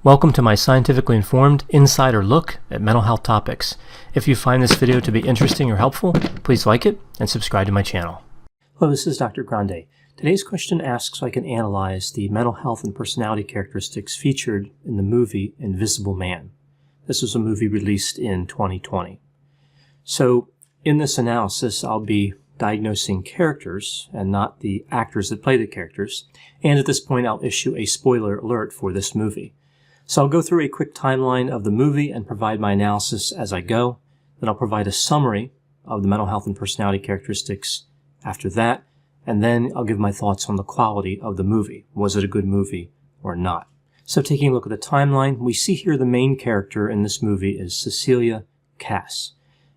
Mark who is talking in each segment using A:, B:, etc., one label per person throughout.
A: Welcome to my scientifically informed insider look at mental health topics. If you find this video to be interesting or helpful, please like it and subscribe to my channel. Hello, this is Dr. Grande. Today's question asks so I can analyze the mental health and personality characteristics featured in the movie Invisible Man. This was a movie released in 2020. So in this analysis, I'll be diagnosing characters and not the actors that play the characters. And at this point, I'll issue a spoiler alert for this movie. So I'll go through a quick timeline of the movie and provide my analysis as I go. Then I'll provide a summary of the mental health and personality characteristics after that. And then I'll give my thoughts on the quality of the movie. Was it a good movie or not? So taking a look at the timeline, we see here the main character in this movie is Cecilia Cass.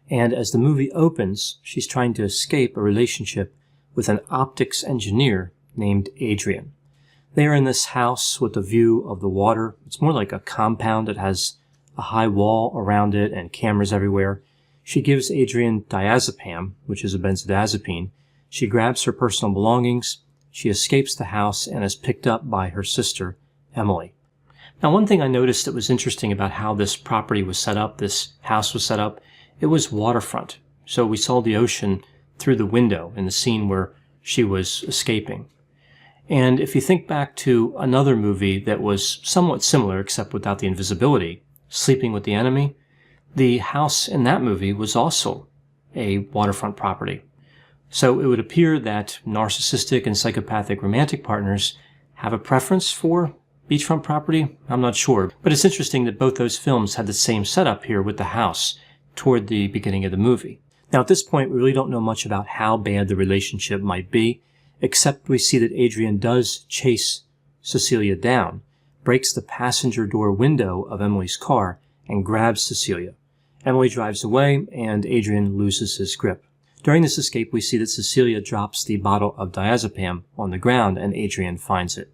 A: And as the movie opens, she's trying to escape a relationship with an optics engineer named Adrian. They are in this house with a view of the water. It's more like a compound that has a high wall around it and cameras everywhere. She gives Adrian diazepam, which is a benzodiazepine. She grabs her personal belongings. She escapes the house and is picked up by her sister, Emily. Now, one thing I noticed that was interesting about how this property was set up, this house was set up, it was waterfront. So we saw the ocean through the window in the scene where she was escaping. And if you think back to another movie that was somewhat similar, except without the invisibility, Sleeping with the Enemy, the house in that movie was also a waterfront property. So it would appear that narcissistic and psychopathic romantic partners have a preference for beachfront property. I'm not sure. But it's interesting that both those films had the same setup here with the house toward the beginning of the movie. Now, at this point, we really don't know much about how bad the relationship might be, except we see that Adrian does chase Cecilia down, breaks the passenger door window of Emily's car, and grabs Cecilia. Emily drives away, and Adrian loses his grip. During this escape, we see that Cecilia drops the bottle of diazepam on the ground, and Adrian finds it.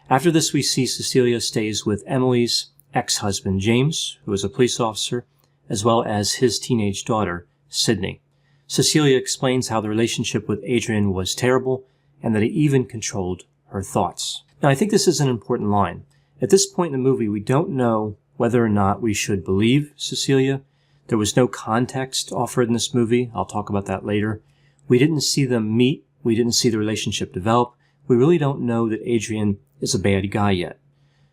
A: After this, we see Cecilia stays with Emily's ex-husband, James, who is a police officer, as well as his teenage daughter, Sydney. Cecilia explains how the relationship with Adrian was terrible, and that he even controlled her thoughts. Now, I think this is an important line. At this point in the movie, we don't know whether or not we should believe Cecilia. There was no context offered in this movie. I'll talk about that later. We didn't see them meet. We didn't see the relationship develop. We really don't know that Adrian is a bad guy yet.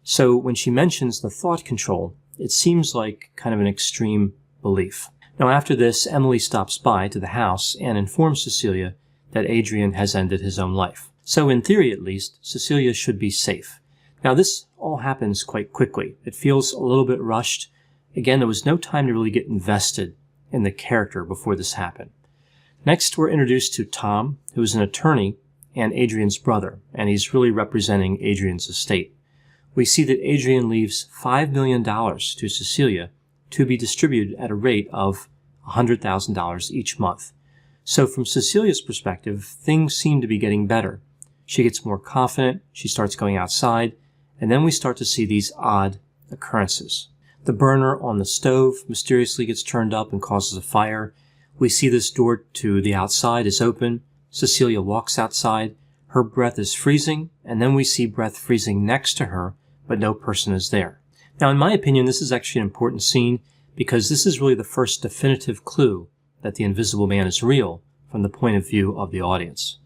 A: So when she mentions the thought control, it seems like kind of an extreme belief. Now, after this, Emily stops by to the house and informs Cecilia that Adrian has ended his own life. So in theory, at least, Cecilia should be safe. Now, this all happens quite quickly. It feels a little bit rushed. Again, there was no time to really get invested in the character before this happened. Next, we're introduced to Tom, who is an attorney and Adrian's brother, and he's really representing Adrian's estate. We see that Adrian leaves $5 million to Cecilia to be distributed at a rate of $100,000 each month. So from Cecilia's perspective, things seem to be getting better. She gets more confident, she starts going outside, and then we start to see these odd occurrences. The burner on the stove mysteriously gets turned up and causes a fire. We see this door to the outside is open. Cecilia walks outside. Her breath is freezing, and then we see breath freezing next to her, but no person is there. Now, in my opinion, this is actually an important scene because this is really the first definitive clue that the Invisible Man is real from the point of view of the audience.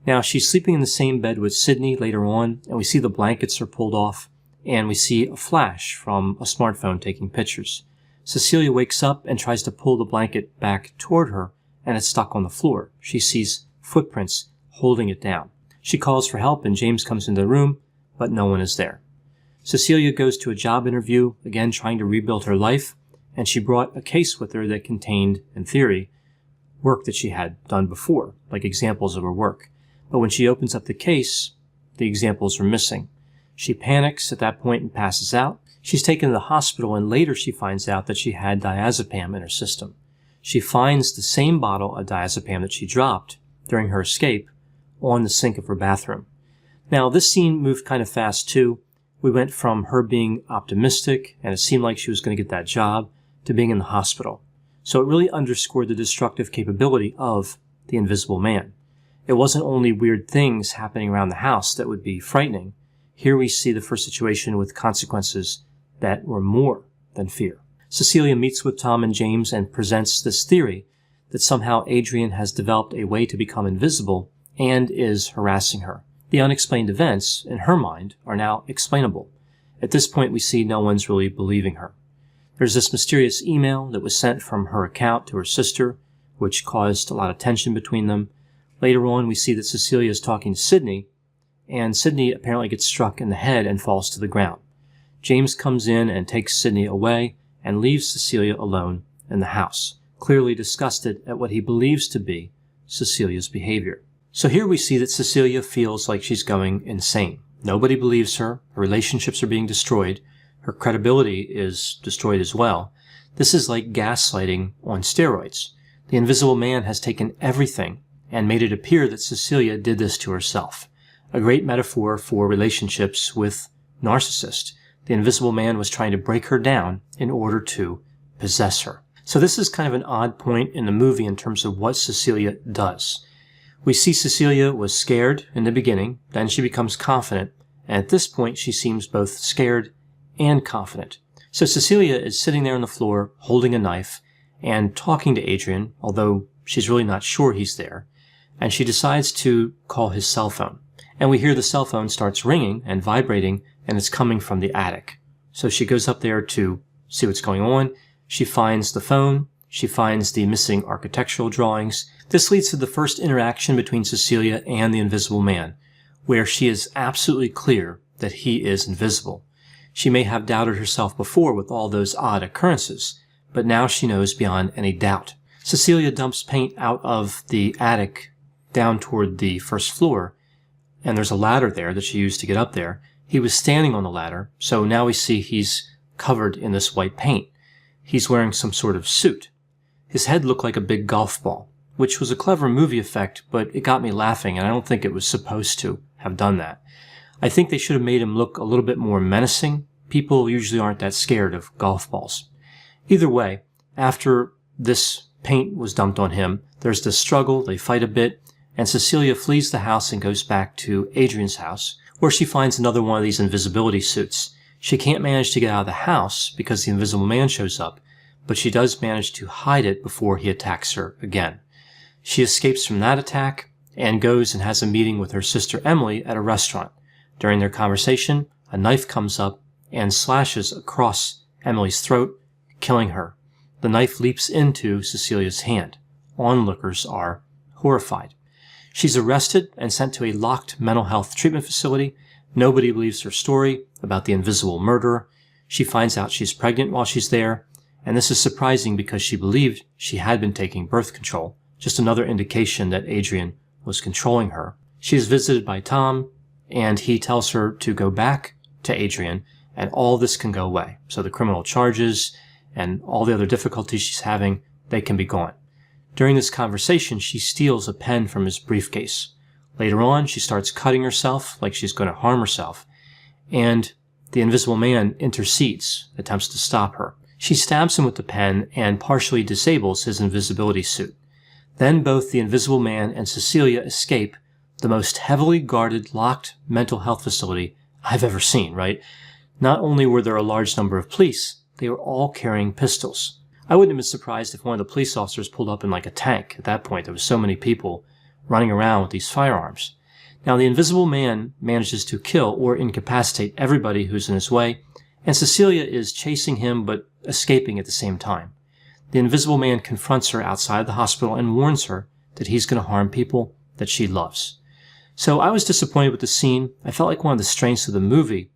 A: Now, she's sleeping in the same bed with Sydney later on, and we see the blankets are pulled off, and we see a flash from a smartphone taking pictures. Cecilia wakes up and tries to pull the blanket back toward her, and it's stuck on the floor. She sees footprints holding it down. She calls for help, and James comes into the room, but no one is there. Cecilia goes to a job interview, again trying to rebuild her life, and she brought a case with her that contained, in theory, work that she had done before, like examples of her work. But when she opens up the case, the examples are missing. She panics at that point and passes out. She's taken to the hospital, and later she finds out that she had diazepam in her system. She finds the same bottle of diazepam that she dropped during her escape on the sink of her bathroom. Now, this scene moved kind of fast, too. We went from her being optimistic, and it seemed like she was going to get that job, to being in the hospital. So it really underscored the destructive capability of the Invisible Man. It wasn't only weird things happening around the house that would be frightening. Here we see the first situation with consequences that were more than fear. Cecilia meets with Tom and James and presents this theory that somehow Adrian has developed a way to become invisible and is harassing her. The unexplained events, in her mind, are now explainable. At this point, we see no one's really believing her. There's this mysterious email that was sent from her account to her sister, which caused a lot of tension between them. Later on, we see that Cecilia is talking to Sydney, and Sydney apparently gets struck in the head and falls to the ground. James comes in and takes Sydney away and leaves Cecilia alone in the house, clearly disgusted at what he believes to be Cecilia's behavior. So here we see that Cecilia feels like she's going insane. Nobody believes her, her relationships are being destroyed, her credibility is destroyed as well. This is like gaslighting on steroids. The Invisible Man has taken everything and made it appear that Cecilia did this to herself. A great metaphor for relationships with narcissists. The Invisible Man was trying to break her down in order to possess her. So this is kind of an odd point in the movie in terms of what Cecilia does. We see Cecilia was scared in the beginning, then she becomes confident, and at this point she seems both scared and confident. So Cecilia is sitting there on the floor holding a knife and talking to Adrian, although she's really not sure he's there, and she decides to call his cell phone. And we hear the cell phone starts ringing and vibrating, and it's coming from the attic. So she goes up there to see what's going on. She finds the phone. She finds the missing architectural drawings. This leads to the first interaction between Cecilia and the Invisible Man, where she is absolutely clear that he is invisible. She may have doubted herself before with all those odd occurrences, but now she knows beyond any doubt. Cecilia dumps paint out of the attic down toward the first floor, and there's a ladder there that she used to get up there. He was standing on the ladder, so now we see he's covered in this white paint. He's wearing some sort of suit. His head looked like a big golf ball, which was a clever movie effect, but it got me laughing, and I don't think it was supposed to have done that. I think they should have made him look a little bit more menacing. People usually aren't that scared of golf balls. Either way, after this paint was dumped on him, there's this struggle, they fight a bit, and Cecilia flees the house and goes back to Adrian's house, where she finds another one of these invisibility suits. She can't manage to get out of the house because the Invisible Man shows up, but she does manage to hide it before he attacks her again. She escapes from that attack and goes and has a meeting with her sister Emily at a restaurant. During their conversation, a knife comes up and slashes across Emily's throat, killing her. The knife leaps into Cecilia's hand. Onlookers are horrified. She's arrested and sent to a locked mental health treatment facility. Nobody believes her story about the invisible murderer. She finds out she's pregnant while she's there, and this is surprising because she believed she had been taking birth control, just another indication that Adrian was controlling her. She is visited by Tom, and he tells her to go back to Adrian, and all this can go away. So the criminal charges and all the other difficulties she's having, they can be gone. During this conversation, she steals a pen from his briefcase. Later on, she starts cutting herself like she's going to harm herself, and the Invisible Man intercedes, attempts to stop her. She stabs him with the pen and partially disables his invisibility suit. Then both the Invisible Man and Cecilia escape the most heavily guarded, locked mental health facility I've ever seen, right? Not only were there a large number of police, they were all carrying pistols. I wouldn't have been surprised if one of the police officers pulled up in like a tank. At that point, there was so many people running around with these firearms. Now, the Invisible Man manages to kill or incapacitate everybody who's in his way, and Cecilia is chasing him but escaping at the same time. The Invisible Man confronts her outside the hospital and warns her that he's going to harm people that she loves. So I was disappointed with the scene. I felt like one of the strengths of the movie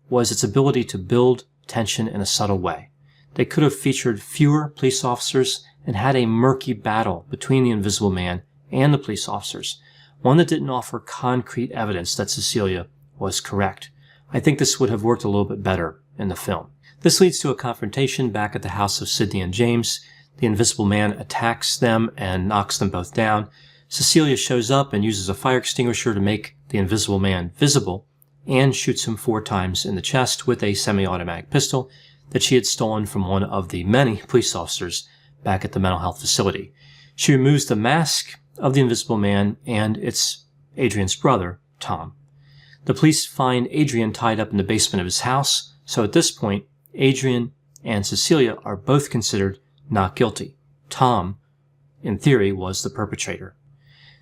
A: was its ability to build tension in a subtle way. They could have featured fewer police officers and had a murky battle between the Invisible Man and the police officers, one that didn't offer concrete evidence that Cecilia was correct. I think this would have worked a little bit better in the film. This leads to a confrontation back at the house of Sydney and James. The Invisible Man attacks them and knocks them both down. Cecilia shows up and uses a fire extinguisher to make the Invisible Man visible and shoots him 4 times in the chest with a semi-automatic pistol that she had stolen from one of the many police officers back at the mental health facility. She removes the mask of the Invisible Man, and it's Adrian's brother, Tom. The police find Adrian tied up in the basement of his house, so at this point, Adrian and Cecilia are both considered not guilty. Tom, in theory, was the perpetrator.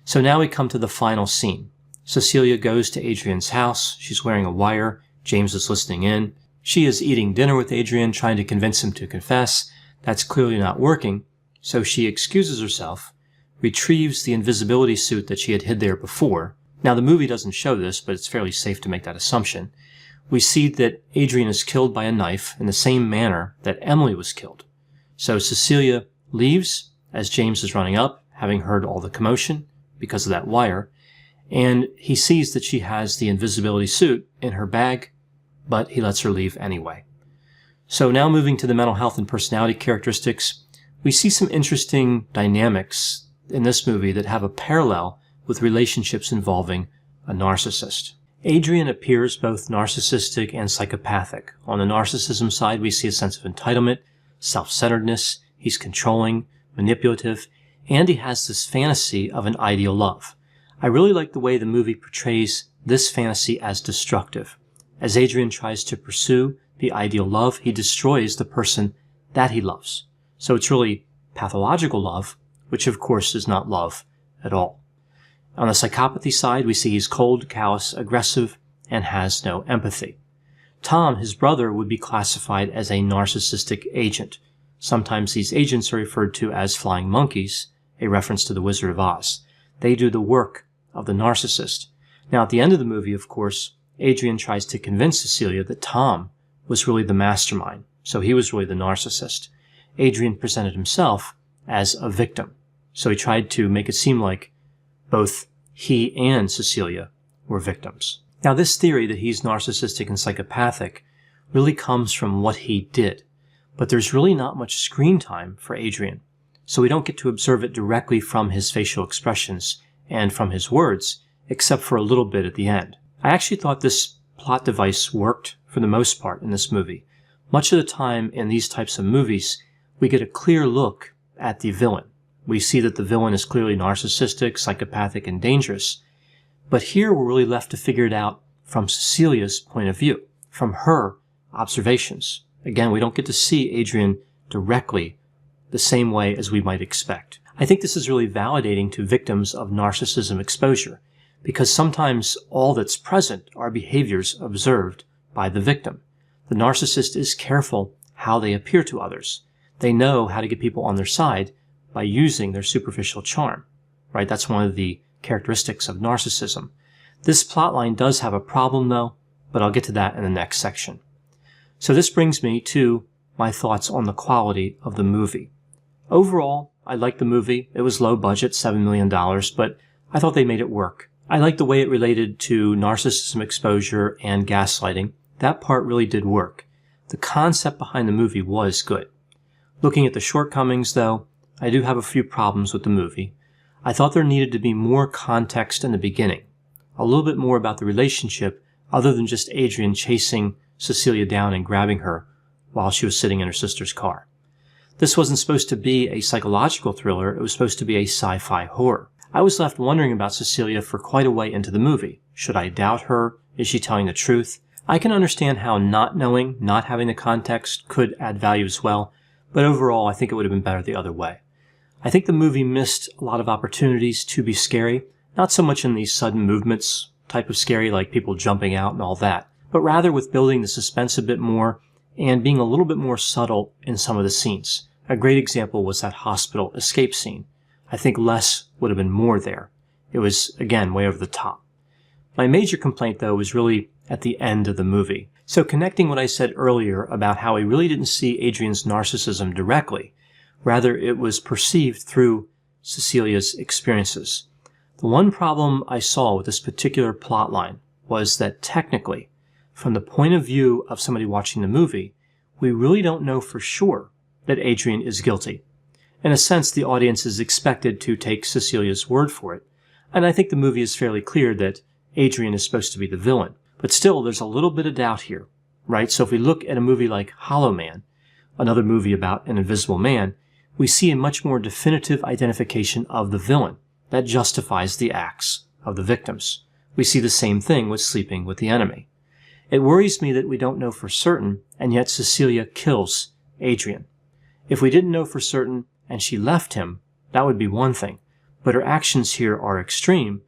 A: So now we come to the final scene. Cecilia goes to Adrian's house. She's wearing a wire. James is listening in. She is eating dinner with Adrian, trying to convince him to confess. That's clearly not working, so she excuses herself, retrieves the invisibility suit that she had hid there before. Now, the movie doesn't show this, but it's fairly safe to make that assumption. We see that Adrian is killed by a knife in the same manner that Emily was killed. So Cecilia leaves as James is running up, having heard all the commotion because of that wire, and he sees that she has the invisibility suit in her bag, but he lets her leave anyway. So now moving to the mental health and personality characteristics, we see some interesting dynamics in this movie that have a parallel with relationships involving a narcissist. Adrian appears both narcissistic and psychopathic. On the narcissism side, we see a sense of entitlement, self-centeredness, he's controlling, manipulative, and he has this fantasy of an ideal love. I really like the way the movie portrays this fantasy as destructive. As Adrian tries to pursue the ideal love, he destroys the person that he loves. So it's really pathological love, which of course is not love at all. On the psychopathy side, we see he's cold, callous, aggressive, and has no empathy. Tom, his brother, would be classified as a narcissistic agent. Sometimes these agents are referred to as flying monkeys, a reference to the Wizard of Oz. They do the work of the narcissist. Now, at the end of the movie, of course, Adrian tries to convince Cecilia that Tom was really the mastermind, so he was really the narcissist. Adrian presented himself as a victim, so he tried to make it seem like both he and Cecilia were victims. Now, this theory that he's narcissistic and psychopathic really comes from what he did, but there's really not much screen time for Adrian, so we don't get to observe it directly from his facial expressions and from his words, except for a little bit at the end. I actually thought this plot device worked for the most part in this movie. Much of the time in these types of movies, we get a clear look at the villain. We see that the villain is clearly narcissistic, psychopathic, and dangerous. But here we're really left to figure it out from Cecilia's point of view, from her observations. Again, we don't get to see Adrian directly the same way as we might expect. I think this is really validating to victims of narcissism exposure, because sometimes all that's present are behaviors observed by the victim. The narcissist is careful how they appear to others. They know how to get people on their side by using their superficial charm, right? That's one of the characteristics of narcissism. This plotline does have a problem, though, but I'll get to that in the next section. So this brings me to my thoughts on the quality of the movie. Overall, I liked the movie. It was low budget, $7 million, but I thought they made it work. I liked the way it related to narcissism exposure and gaslighting. That part really did work. The concept behind the movie was good. Looking at the shortcomings, though, I do have a few problems with the movie. I thought there needed to be more context in the beginning, a little bit more about the relationship other than just Adrian chasing Cecilia down and grabbing her while she was sitting in her sister's car. This wasn't supposed to be a psychological thriller, it was supposed to be a sci-fi horror. I was left wondering about Cecilia for quite a way into the movie. Should I doubt her? Is she telling the truth? I can understand how not knowing, not having the context could add value as well, but overall I think it would have been better the other way. I think the movie missed a lot of opportunities to be scary, not so much in the sudden movements type of scary like people jumping out and all that, but rather with building the suspense a bit more and being a little bit more subtle in some of the scenes. A great example was that hospital escape scene. I think less would have been more there. It was, again, way over the top. My major complaint, though, was really at the end of the movie. So connecting what I said earlier about how we really didn't see Adrian's narcissism directly, rather it was perceived through Cecilia's experiences. The one problem I saw with this particular plotline was that technically, from the point of view of somebody watching the movie, we really don't know for sure that Adrian is guilty. In a sense, the audience is expected to take Cecilia's word for it, and I think the movie is fairly clear that Adrian is supposed to be the villain. But still, there's a little bit of doubt here, right? So if we look at a movie like Hollow Man, another movie about an invisible man, we see a much more definitive identification of the villain that justifies the acts of the victims. We see the same thing with sleeping with the enemy. It worries me that we don't know for certain, and yet Cecilia kills Adrian. If we didn't know for certain and she left him, that would be one thing, but her actions here are extreme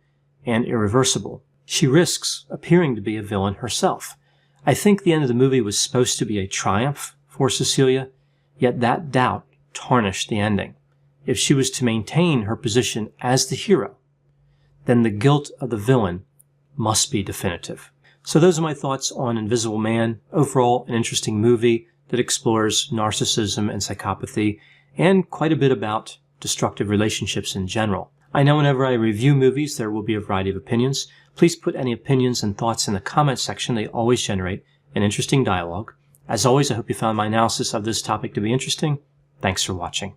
A: and irreversible. She risks appearing to be a villain herself. I think the end of the movie was supposed to be a triumph for Cecilia, yet that doubt tarnished the ending. If she was to maintain her position as the hero, then the guilt of the villain must be definitive. So those are my thoughts on Invisible Man. Overall, an interesting movie that explores narcissism and psychopathy, and quite a bit about destructive relationships in general. I know whenever I review movies, there will be a variety of opinions. Please put any opinions and thoughts in the comments section. They always generate an interesting dialogue. As always, I hope you found my analysis of this topic to be interesting. Thanks for watching.